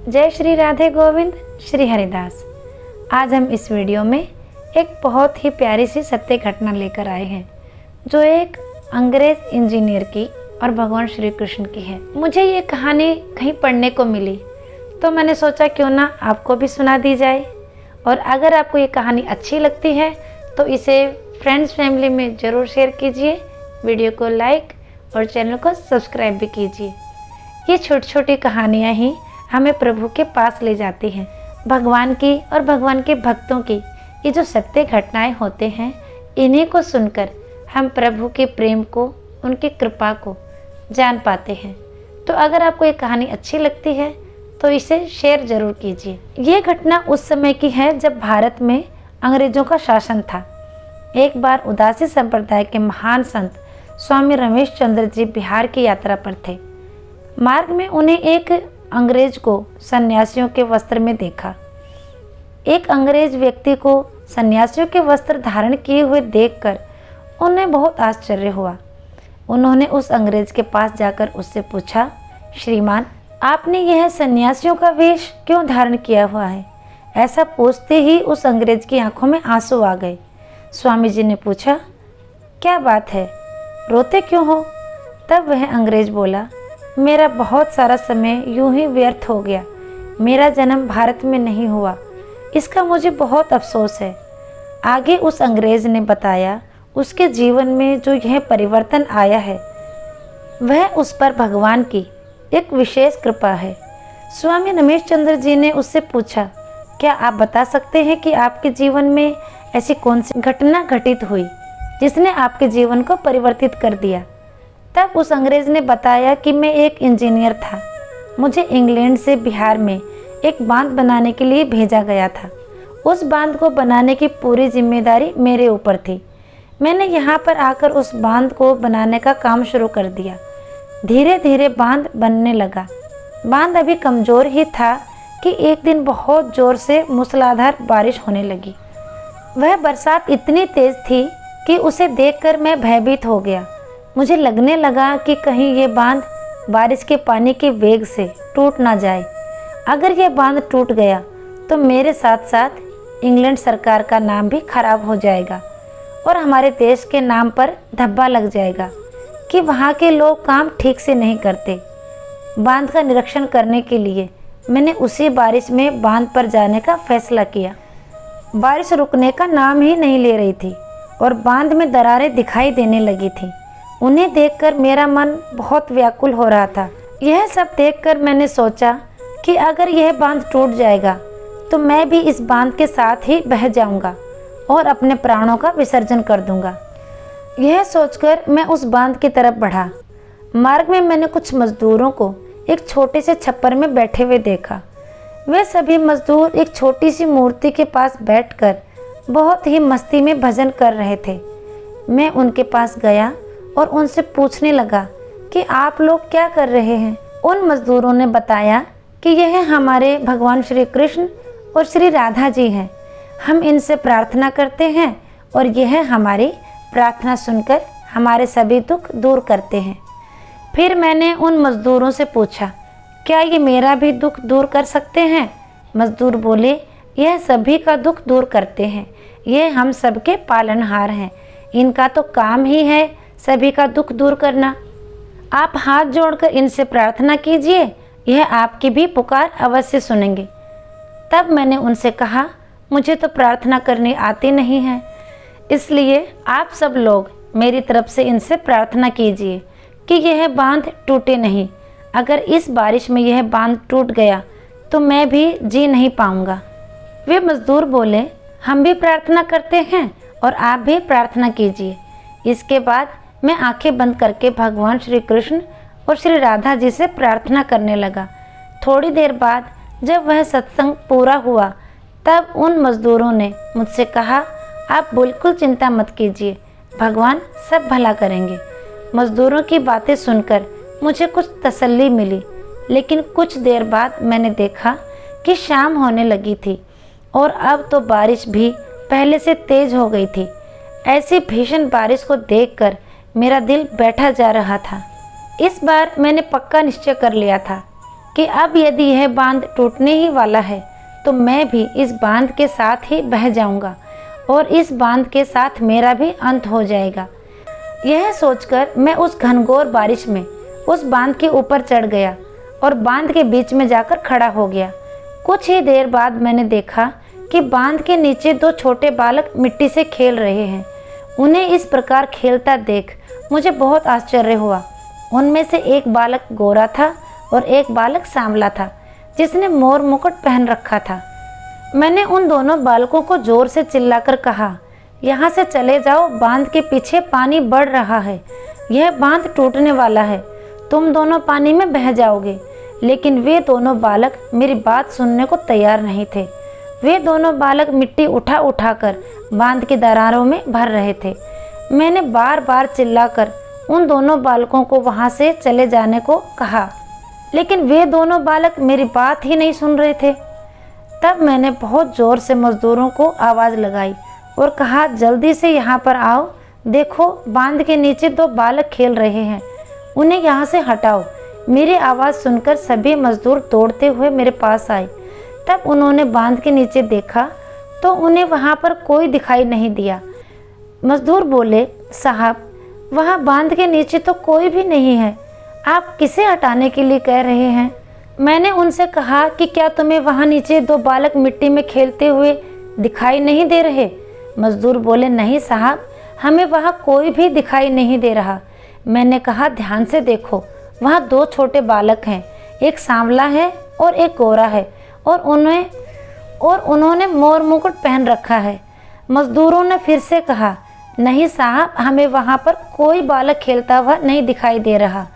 जय श्री राधे गोविंद श्री हरिदास। आज हम इस वीडियो में एक बहुत ही प्यारी सी सत्य घटना लेकर आए हैं जो एक अंग्रेज इंजीनियर की और भगवान श्री कृष्ण की है। मुझे ये कहानी कहीं पढ़ने को मिली तो मैंने सोचा क्यों ना आपको भी सुना दी जाए। और अगर आपको ये कहानी अच्छी लगती है तो इसे फ्रेंड्स फैमिली में ज़रूर शेयर कीजिए, वीडियो को लाइक और चैनल को सब्सक्राइब भी कीजिए। ये छोटी छोटी कहानियाँ ही हमें प्रभु के पास ले जाती हैं। भगवान की और भगवान के भक्तों की ये जो सत्य घटनाएं होते हैं, इन्हीं को सुनकर हम प्रभु के प्रेम को, उनकी कृपा को जान पाते हैं। तो अगर आपको ये कहानी अच्छी लगती है तो इसे शेयर ज़रूर कीजिए। ये घटना उस समय की है जब भारत में अंग्रेज़ों का शासन था। एक बार उदासी संप्रदाय के महान संत स्वामी रमेश चंद्र जी बिहार की यात्रा पर थे। मार्ग में उन्हें एक अंग्रेज को सन्यासियों के वस्त्र में देखा। एक अंग्रेज व्यक्ति को सन्यासियों के वस्त्र धारण किए हुए देखकर उन्हें बहुत आश्चर्य हुआ। उन्होंने उस अंग्रेज के पास जाकर उससे पूछा, श्रीमान, आपने यह सन्यासियों का वेश क्यों धारण किया हुआ है? ऐसा पूछते ही उस अंग्रेज की आंखों में आंसू आ गए। स्वामी जी ने पूछा, क्या बात है, रोते क्यों हो? तब वह अंग्रेज बोला, मेरा बहुत सारा समय यूं ही व्यर्थ हो गया। मेरा जन्म भारत में नहीं हुआ, इसका मुझे बहुत अफसोस है। आगे उस अंग्रेज ने बताया उसके जीवन में जो यह परिवर्तन आया है वह उस पर भगवान की एक विशेष कृपा है। स्वामी रमेश चंद्र जी ने उससे पूछा, क्या आप बता सकते हैं कि आपके जीवन में ऐसी कौन सी घटना घटित हुई जिसने आपके जीवन को परिवर्तित कर दिया? तब उस अंग्रेज ने बताया कि मैं एक इंजीनियर था। मुझे इंग्लैंड से बिहार में एक बांध बनाने के लिए भेजा गया था। उस बांध को बनाने की पूरी जिम्मेदारी मेरे ऊपर थी। मैंने यहाँ पर आकर उस बांध को बनाने का काम शुरू कर दिया। धीरे धीरे बांध बनने लगा। बांध अभी कमज़ोर ही था कि एक दिन बहुत ज़ोर से मूसलाधार बारिश होने लगी। वह बरसात इतनी तेज़ थी कि उसे देखकर मैं भयभीत हो गया। मुझे लगने लगा कि कहीं ये बांध बारिश के पानी के वेग से टूट ना जाए। अगर ये बांध टूट गया तो मेरे साथ साथ इंग्लैंड सरकार का नाम भी खराब हो जाएगा और हमारे देश के नाम पर धब्बा लग जाएगा कि वहाँ के लोग काम ठीक से नहीं करते। बांध का निरीक्षण करने के लिए मैंने उसी बारिश में बांध पर जाने का फैसला किया। बारिश रुकने का नाम ही नहीं ले रही थी और बांध में दरारें दिखाई देने लगी थी। उन्हें देखकर मेरा मन बहुत व्याकुल हो रहा था। यह सब देखकर मैंने सोचा कि अगर यह बांध टूट जाएगा तो मैं भी इस बांध के साथ ही बह जाऊंगा और अपने प्राणों का विसर्जन कर दूंगा। यह सोचकर मैं उस बांध की तरफ बढ़ा। मार्ग में मैंने कुछ मजदूरों को एक छोटे से छप्पर में बैठे हुए देखा। वे सभी मजदूर एक छोटी सी मूर्ति के पास बैठकर बहुत ही मस्ती में भजन कर रहे थे। मैं उनके पास गया और उनसे पूछने लगा कि आप लोग क्या कर रहे हैं? उन मजदूरों ने बताया कि यह हमारे भगवान श्री कृष्ण और श्री राधा जी हैं। हम इनसे प्रार्थना करते हैं और यह हमारी प्रार्थना सुनकर हमारे सभी दुख दूर करते हैं। फिर मैंने उन मजदूरों से पूछा, क्या ये मेरा भी दुख दूर कर सकते हैं? मजदूर बोले, यह सभी का दुख दूर करते हैं। यह हम सबके पालनहार हैं। इनका तो काम ही है सभी का दुख दूर करना। आप हाथ जोड़कर इनसे प्रार्थना कीजिए, यह आपकी भी पुकार अवश्य सुनेंगे। तब मैंने उनसे कहा, मुझे तो प्रार्थना करनी आती नहीं है, इसलिए आप सब लोग मेरी तरफ से इनसे प्रार्थना कीजिए कि यह बांध टूटे नहीं। अगर इस बारिश में यह बांध टूट गया तो मैं भी जी नहीं पाऊंगा। वे मजदूर बोले, हम भी प्रार्थना करते हैं और आप भी प्रार्थना कीजिए। इसके बाद मैं आंखें बंद करके भगवान श्री कृष्ण और श्री राधा जी से प्रार्थना करने लगा। थोड़ी देर बाद जब वह सत्संग पूरा हुआ तब उन मजदूरों ने मुझसे कहा, आप बिल्कुल चिंता मत कीजिए, भगवान सब भला करेंगे। मजदूरों की बातें सुनकर मुझे कुछ तसल्ली मिली, लेकिन कुछ देर बाद मैंने देखा कि शाम होने लगी थी और अब तो बारिश भी पहले से तेज हो गई थी। ऐसी भीषण बारिश को देखकर मेरा दिल बैठा जा रहा था। इस बार मैंने पक्का निश्चय कर लिया था कि अब यदि यह बांध टूटने ही वाला है तो मैं भी इस बांध के साथ ही बह जाऊंगा और इस बांध के साथ मेरा भी अंत हो जाएगा। यह सोचकर मैं उस घनघोर बारिश में उस बांध के ऊपर चढ़ गया और बांध के बीच में जाकर खड़ा हो गया। कुछ ही देर बाद मैंने देखा कि बांध के नीचे दो छोटे बालक मिट्टी से खेल रहे हैं। उन्हें इस प्रकार खेलता देख मुझे बहुत आश्चर्य हुआ। उनमें से एक बालक गोरा था और एक बालक सांवला था, जिसने मोर मुकुट पहन रखा था। मैंने उन दोनों बालकों को जोर से चिल्लाकर कहा, यहाँ से चले जाओ, बांध के पीछे पानी बढ़ रहा है, यह बांध टूटने वाला है, तुम दोनों पानी में बह जाओगे। लेकिन वे दोनों बालक मेरी बात सुनने को तैयार नहीं थे। वे दोनों बालक मिट्टी उठा उठाकर बांध की दरारों में भर रहे थे। मैंने बार बार चिल्लाकर उन दोनों बालकों को वहाँ से चले जाने को कहा, लेकिन वे दोनों बालक मेरी बात ही नहीं सुन रहे थे। तब मैंने बहुत ज़ोर से मज़दूरों को आवाज़ लगाई और कहा, जल्दी से यहाँ पर आओ, देखो बांध के नीचे दो बालक खेल रहे हैं, उन्हें यहाँ से हटाओ। मेरी आवाज़ सुनकर सभी मज़दूर दौड़ते हुए मेरे पास आए। तब उन्होंने बांध के नीचे देखा तो उन्हें वहाँ पर कोई दिखाई नहीं दिया। मज़दूर बोले, साहब वहाँ बांध के नीचे तो कोई भी नहीं है, आप किसे हटाने के लिए कह रहे हैं? मैंने उनसे कहा कि क्या तुम्हें वहाँ नीचे दो बालक मिट्टी में खेलते हुए दिखाई नहीं दे रहे? मज़दूर बोले, नहीं साहब, हमें वहाँ कोई भी दिखाई नहीं दे रहा। मैंने कहा, ध्यान से देखो, वहाँ दो छोटे बालक हैं, एक सांवला है और एक गोरा है, और उन्होंने मोर मुकुट पहन रखा है। मज़दूरों ने फिर से कहा, नहीं साहब, हमें वहाँ पर कोई बालक खेलता हुआ नहीं दिखाई दे रहा।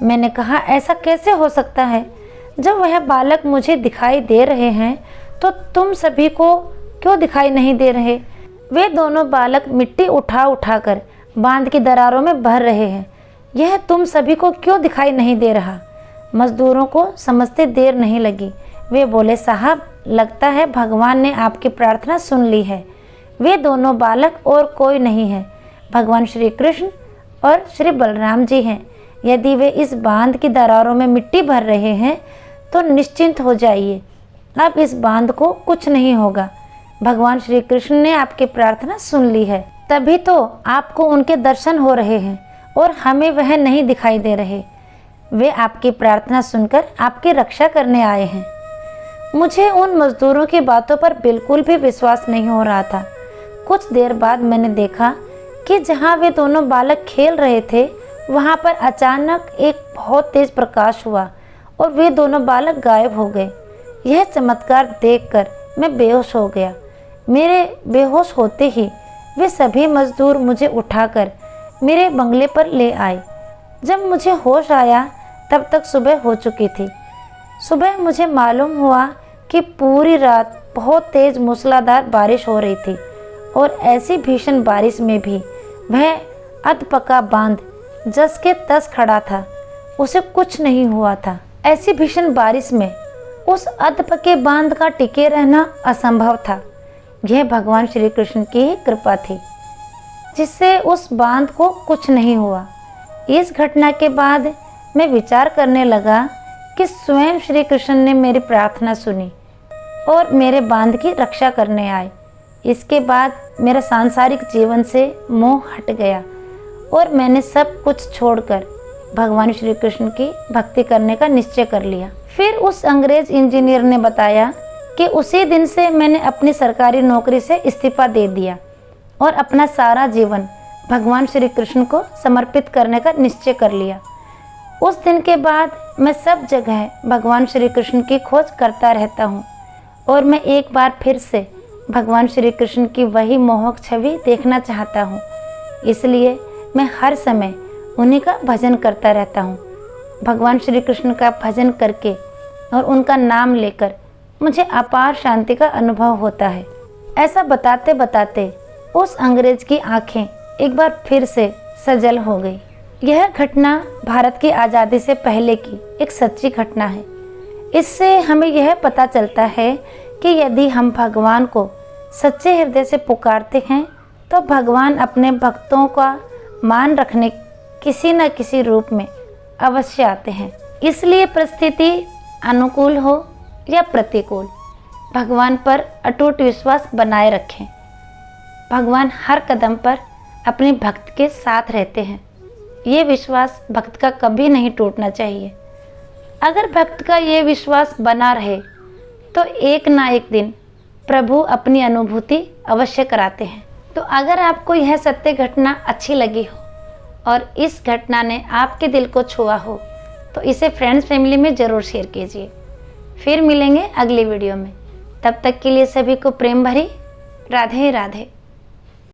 मैंने कहा, ऐसा कैसे हो सकता है? जब वह बालक मुझे दिखाई दे रहे हैं तो तुम सभी को क्यों दिखाई नहीं दे रहे? वे दोनों बालक मिट्टी उठा उठाकर बांध की दरारों में भर रहे हैं, यह तुम सभी को क्यों दिखाई नहीं दे रहा? मज़दूरों को समझते देर नहीं लगी। वे बोले, साहब, लगता है भगवान ने आपकी प्रार्थना सुन ली है। वे दोनों बालक और कोई नहीं है, भगवान श्री कृष्ण और श्री बलराम जी हैं। यदि वे इस बांध की दरारों में मिट्टी भर रहे हैं तो निश्चिंत हो जाइए, अब इस बांध को कुछ नहीं होगा। भगवान श्री कृष्ण ने आपकी प्रार्थना सुन ली है, तभी तो आपको उनके दर्शन हो रहे हैं और हमें वह नहीं दिखाई दे रहे। वे आपकी प्रार्थना सुनकर आपकी रक्षा करने आए हैं। मुझे उन मज़दूरों की बातों पर बिल्कुल भी विश्वास नहीं हो रहा था। कुछ देर बाद मैंने देखा कि जहाँ वे दोनों बालक खेल रहे थे वहाँ पर अचानक एक बहुत तेज प्रकाश हुआ और वे दोनों बालक गायब हो गए। यह चमत्कार देखकर मैं बेहोश हो गया। मेरे बेहोश होते ही वे सभी मज़दूर मुझे उठाकर मेरे बंगले पर ले आए। जब मुझे होश आया तब तक सुबह हो चुकी थी। सुबह मुझे मालूम हुआ कि पूरी रात बहुत तेज़ मूसलाधार बारिश हो रही थी और ऐसी भीषण बारिश में भी वह अधपका बांध जस के तस खड़ा था, उसे कुछ नहीं हुआ था। ऐसी भीषण बारिश में उस अधपके बांध का टिके रहना असंभव था। यह भगवान श्री कृष्ण की ही कृपा थी जिससे उस बांध को कुछ नहीं हुआ। इस घटना के बाद मैं विचार करने लगा कि स्वयं श्री कृष्ण ने मेरी प्रार्थना सुनी और मेरे बांध की रक्षा करने आए। इसके बाद मेरा सांसारिक जीवन से मोह हट गया और मैंने सब कुछ छोड़कर भगवान श्री कृष्ण की भक्ति करने का निश्चय कर लिया। फिर उस अंग्रेज इंजीनियर ने बताया कि उसी दिन से मैंने अपनी सरकारी नौकरी से इस्तीफा दे दिया और अपना सारा जीवन भगवान श्री कृष्ण को समर्पित करने का निश्चय कर लिया। उस दिन के बाद मैं सब जगह भगवान श्री कृष्ण की खोज करता रहता हूँ और मैं एक बार फिर से भगवान श्री कृष्ण की वही मोहक छवि देखना चाहता हूँ। इसलिए मैं हर समय उन्हीं का भजन करता रहता हूँ। भगवान श्री कृष्ण का भजन करके और उनका नाम लेकर मुझे अपार शांति का अनुभव होता है। ऐसा बताते बताते उस अंग्रेज की आंखें एक बार फिर से सजल हो गई। यह घटना भारत की आज़ादी से पहले की एक सच्ची घटना है। इससे हमें यह पता चलता है कि यदि हम भगवान को सच्चे हृदय से पुकारते हैं तो भगवान अपने भक्तों का मान रखने किसी न किसी रूप में अवश्य आते हैं। इसलिए परिस्थिति अनुकूल हो या प्रतिकूल, भगवान पर अटूट विश्वास बनाए रखें। भगवान हर कदम पर अपने भक्त के साथ रहते हैं। ये विश्वास भक्त का कभी नहीं टूटना चाहिए। अगर भक्त का ये विश्वास बना रहे तो एक ना एक दिन प्रभु अपनी अनुभूति अवश्य कराते हैं। तो अगर आपको यह सत्य घटना अच्छी लगी हो और इस घटना ने आपके दिल को छुआ हो तो इसे फ्रेंड्स फैमिली में ज़रूर शेयर कीजिए। फिर मिलेंगे अगली वीडियो में। तब तक के लिए सभी को प्रेम भरी राधे राधे।